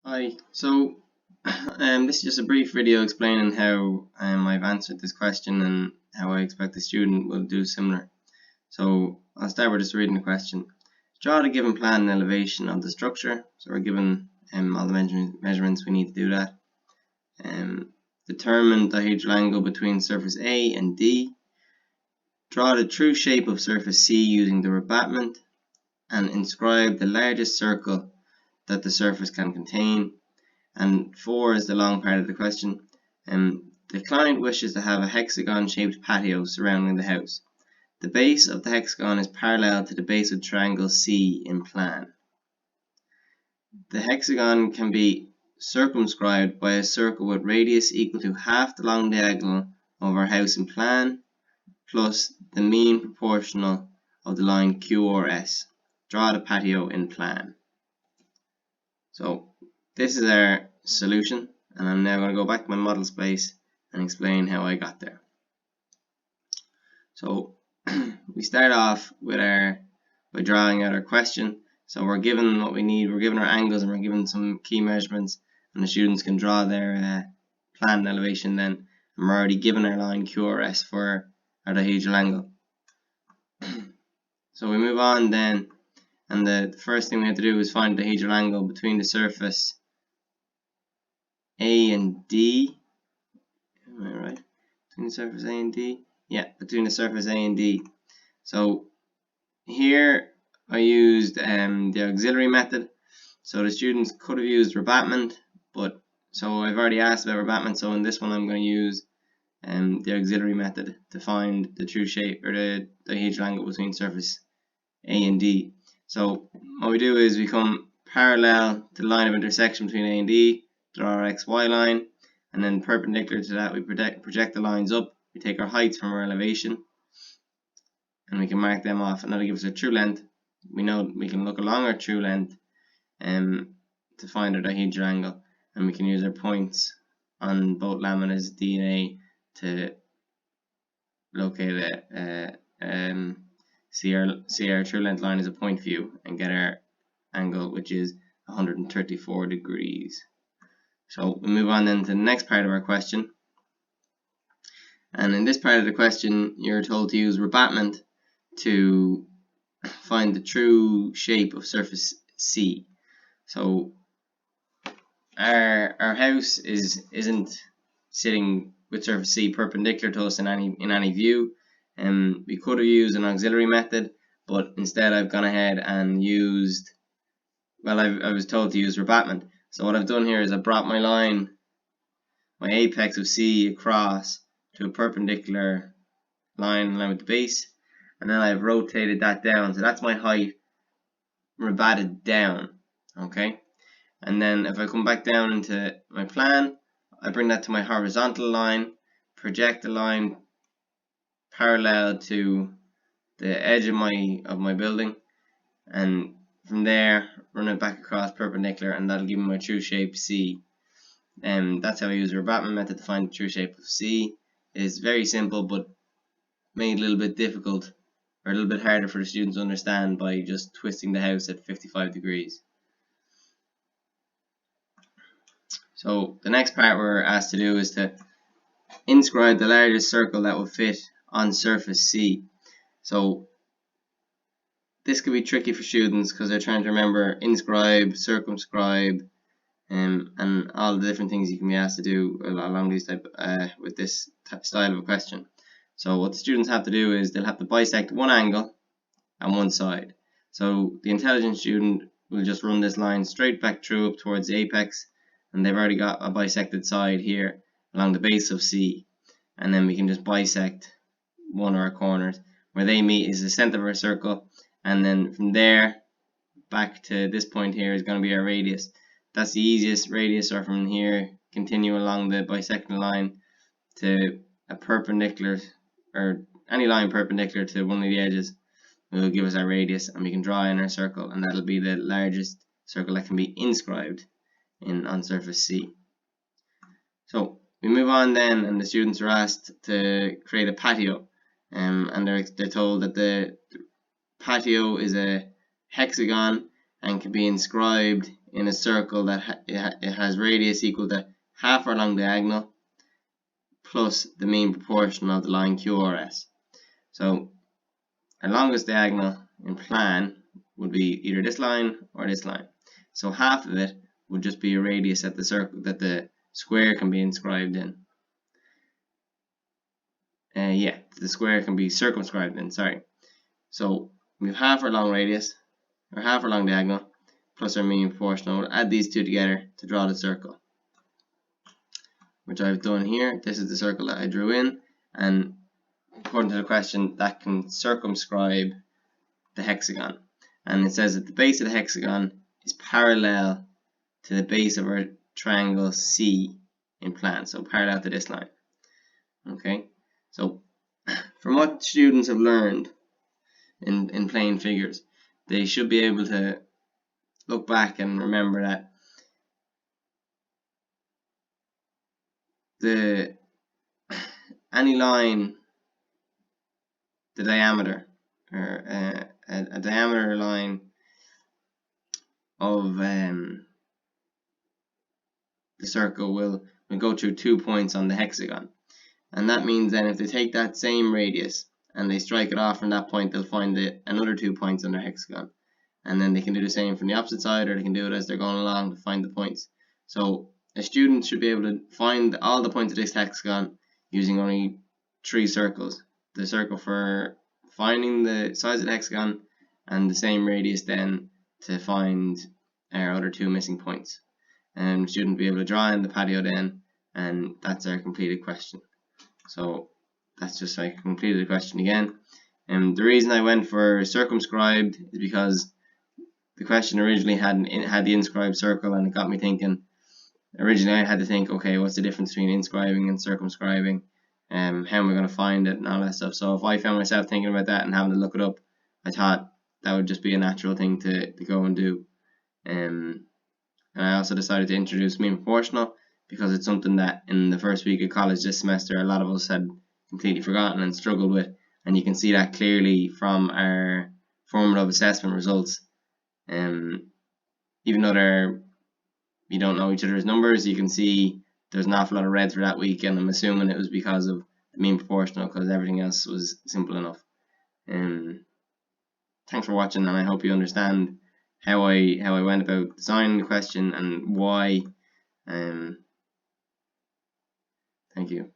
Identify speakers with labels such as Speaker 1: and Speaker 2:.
Speaker 1: Hi, so this is just a brief video explaining how I've answered this question and how I expect the student will do similar. So I'll start with just reading the question. Draw the given plan and elevation of the structure. So we're given all the measurements we need to do that. Determine the dihedral angle between surface A and D. Draw the true shape of surface C using the rebatment, and inscribe the largest circle that the surface can contain. And 4 is the long part of the question. The client wishes to have a hexagon-shaped patio surrounding the house. The base of the hexagon is parallel to the base of triangle C in plan. The hexagon can be circumscribed by a circle with radius equal to half the long diagonal of our house in plan, plus the mean proportional of the line QRS. Draw the patio in plan. So this is our solution, and I'm now going to go back to my model space and explain how I got there. So we start off with by drawing out our question. So we're given what we need, we're given our angles, and we're given some key measurements, and the students can draw their plan and elevation then, and we're already given our line QRS for our dihedral angle. So we move on then, and the first thing we have to do is find the dihedral angle between the surface A and D. Am I right? Between the surface A and D? Yeah, between the surface A and D. So here I used the auxiliary method. So the students could have used rebatment, but so I've already asked about rebatment, so in this one I'm going to use the auxiliary method to find the true shape or the dihedral angle between surface A and D. So what we do is we come parallel to the line of intersection between A and D, draw our XY line, and then perpendicular to that we project the lines up. We take our heights from our elevation and we can mark them off, and that'll give us a true length. We know we can look along our true length to find our dihedral angle, and we can use our points on both laminas D and A to locate it, see our true length line as a point view and get our angle, which is 134 degrees. So we move on then to the next part of our question, and in this part of the question you're told to use rebatment to find the true shape of surface C. So our house isn't sitting with surface C perpendicular to us in any view, and we could have used an auxiliary method, but instead I've gone ahead and used, well, I was told to use rebatment. So what I've done here is I brought my line, my apex of C, across to a perpendicular line in line with the base, and then I've rotated that down. So that's my height rebatted down. Okay, and then if I come back down into my plan, I bring that to my horizontal line, project the line parallel to the edge of my building, and from there run it back across perpendicular, and that'll give me my true shape C. And that's how I use the rebatment method to find the true shape of C. It's very simple, but made a little bit difficult or a little bit harder for the students to understand by just twisting the house at 55 degrees. So the next part we're asked to do is to inscribe the largest circle that will fit on surface C. So this could be tricky for students because they're trying to remember inscribe, circumscribe, and all the different things you can be asked to do along these with this style of a question. So what the students have to do is they'll have to bisect one angle and one side. So the intelligent student will just run this line straight back through up towards the apex, and they've already got a bisected side here along the base of C, and then we can just bisect one of our corners. Where they meet is the center of our circle, and then from there back to this point here is going to be our radius. That's the easiest radius, or from here continue along the bisecting line to a perpendicular, or any line perpendicular to one of the edges will give us our radius, and we can draw in our circle, and that'll be the largest circle that can be inscribed on surface C. So we move on then, and the students are asked to create a patio, and they're told that the patio is a hexagon and can be inscribed in a circle that it has radius equal to half our long diagonal plus the mean proportion of the line QRS. So our longest diagonal in plan would be either this line or this line. So half of it would just be a radius that the square can be inscribed in. The square can be circumscribed in, sorry. So we have half our long radius, or half our long diagonal, plus our mean proportional. We'll add these two together to draw the circle, which I've done here. This is the circle that I drew in, and according to the question, that can circumscribe the hexagon. And it says that the base of the hexagon is parallel to the base of our triangle C in plan, so parallel to this line. Okay, so from what students have learned in plane figures, they should be able to look back and remember that any line, the diameter, or a diameter line of the circle will go through 2 points on the hexagon. And that means then if they take that same radius and they strike it off from that point, they'll find another 2 points on their hexagon. And then they can do the same from the opposite side, or they can do it as they're going along to find the points. So a student should be able to find all the points of this hexagon using only 3 circles. The circle for finding the size of the hexagon, and the same radius then to find our other 2 missing points. And the student will be able to draw in the patio then, and that's our completed question. So that's just like I completed the question again. And the reason I went for circumscribed is because the question originally had the inscribed circle, and it got me thinking. Originally I had to think, okay, what's the difference between inscribing and circumscribing? How am I going to find it and all that stuff? So if I found myself thinking about that and having to look it up, I thought that would just be a natural thing to go and do. And I also decided to introduce mean proportional because it's something that in the first week of college this semester a lot of us had completely forgotten and struggled with, and you can see that clearly from our formative assessment results. Even though you don't know each other's numbers, you can see there's an awful lot of red for that week, and I'm assuming it was because of the mean proportional, because everything else was simple enough. Thanks for watching, and I hope you understand how I went about designing the question and why. Thank you.